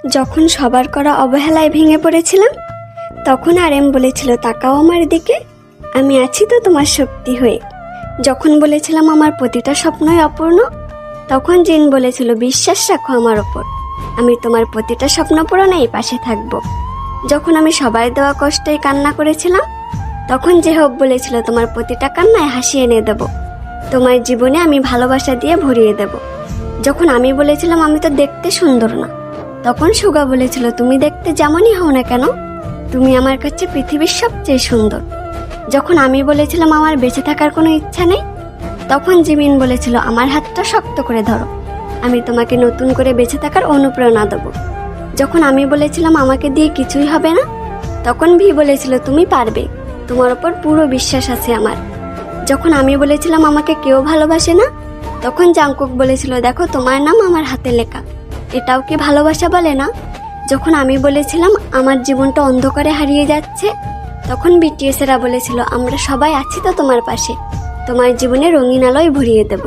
যখন সবার করা অবহেলায় ভেঙে পড়েছিলাম, তখন আরএম বলেছিল তাকাও আমার দিকে, আমি আছি তো তোমার শক্তি হয়ে। যখন বলেছিলাম আমার প্রতিটা স্বপ্নই অপূর্ণ, তখন জিন বলেছিল বিশ্বাস রাখো আমার ওপর, আমি তোমার প্রতিটা স্বপ্ন পূরণেই পাশে থাকবো। যখন আমি সবার দেওয়া কষ্টেই কান্না করেছিলাম, তখন জেহব বলেছিল তোমার প্রতিটা কান্নায় হাসি এনে দেব, তোমার জীবনে আমি ভালোবাসা দিয়ে ভরিয়ে দেব। যখন আমি বলেছিলাম আমি তো দেখতে সুন্দর না, তখন সুগা বলেছিল তুমি দেখতে যেমনই হও না কেন, তুমি আমার কাছে পৃথিবীর সবচেয়ে সুন্দর। যখন আমি বলেছিলাম আমার বেঁচে থাকার কোনো ইচ্ছা নেই, তখন জিমিন বলেছিল আমার হাতটা শক্ত করে ধরো, আমি তোমাকে নতুন করে বেঁচে থাকার অনুপ্রেরণা দেব। যখন আমি বলেছিলাম আমাকে দিয়ে কিছুই হবে না, তখন ভি বলেছিল তুমি পারবে, তোমার ওপর পুরো বিশ্বাস আছে আমার। যখন আমি বলেছিলাম আমাকে কেউ ভালোবাসে না, তখন জাংকুক বলেছিল দেখো তোমার নাম আমার হাতে লেখা, এটাও কি ভালোবাসা বলে না? যখন আমি বলেছিলাম আমার জীবনটা অন্ধকারে হারিয়ে যাচ্ছে, তখন বিটিএসেরা বলেছিল আমরা সবাই আছি তো তোমার পাশে, তোমার জীবনে রঙিন আলোয় ভরিয়ে দেব।